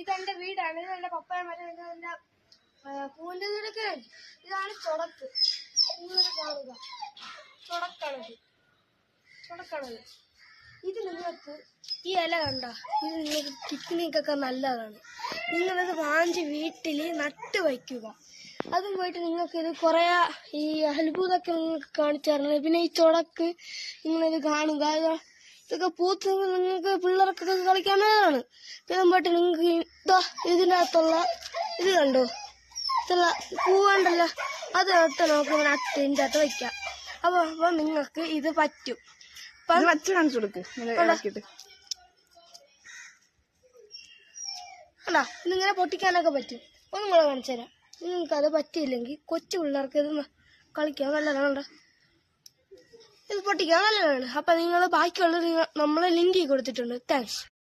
ഇതെന്റെ വീടാണ്. ഇത് എന്റെ പപ്പയുടെ മരം. എന്റെ പൂവിന്റെ വീടൊക്കെ. ഇതാണ് ചൊടക്ക്. നിങ്ങളിത് കാണുക. ചൊടക്കാണത്. ഇത് നിങ്ങൾക്ക് ഈ ഇല കണ്ട, ഇത് നിങ്ങൾക്ക് കിഡ്നിക്കൊക്കെ നല്ലതാണ്. നിങ്ങളിത് വാങ്ങിച്ച് വീട്ടിൽ നട്ട് വയ്ക്കുക. അതും പോയിട്ട് നിങ്ങൾക്ക് ഇത് കുറേ ഈ അത്ഭുതമൊക്കെ നിങ്ങൾക്ക് കാണിച്ചു തരണം. പിന്നെ ഈ ചൊടക്ക് നിങ്ങളിത് കാണുക. ഇതൊക്കെ പൂത്ത് നിങ്ങൾക്ക് പിള്ളേർക്കൊക്കെ കളിക്കാൻ നല്ലതാണ്. പിന്നെ പോയിട്ട് നിങ്ങൾക്ക് ഇതിനകത്തുള്ള ഇത് കണ്ടോ, ഇതുള്ള പൂവുണ്ടല്ലോ, അത് നട്ട് നമുക്ക് നട്ട് ഇതിൻ്റെ അകത്ത് വയ്ക്കാം. അപ്പോൾ നിങ്ങൾക്ക് ഇത് പറ്റും. കാണിച്ചു കൊടുക്ക്. അല്ല, ഇതിങ്ങനെ പൊട്ടിക്കാനൊക്കെ പറ്റും. ഒന്നും കൂടെ കാണിച്ചു തരാം. നിങ്ങൾക്കത് പറ്റിയില്ലെങ്കിൽ കൊച്ചു പിള്ളേർക്ക് ഇത് കളിക്കാൻ നല്ലതാണ്. ഇത് പൊട്ടിക്കാൻ നല്ലതാണ്. അപ്പം നിങ്ങൾ ബാക്കിയുള്ളത് നമ്മളെ ലിങ്ക് കൊടുത്തിട്ടുണ്ട്. താങ്ക്സ്.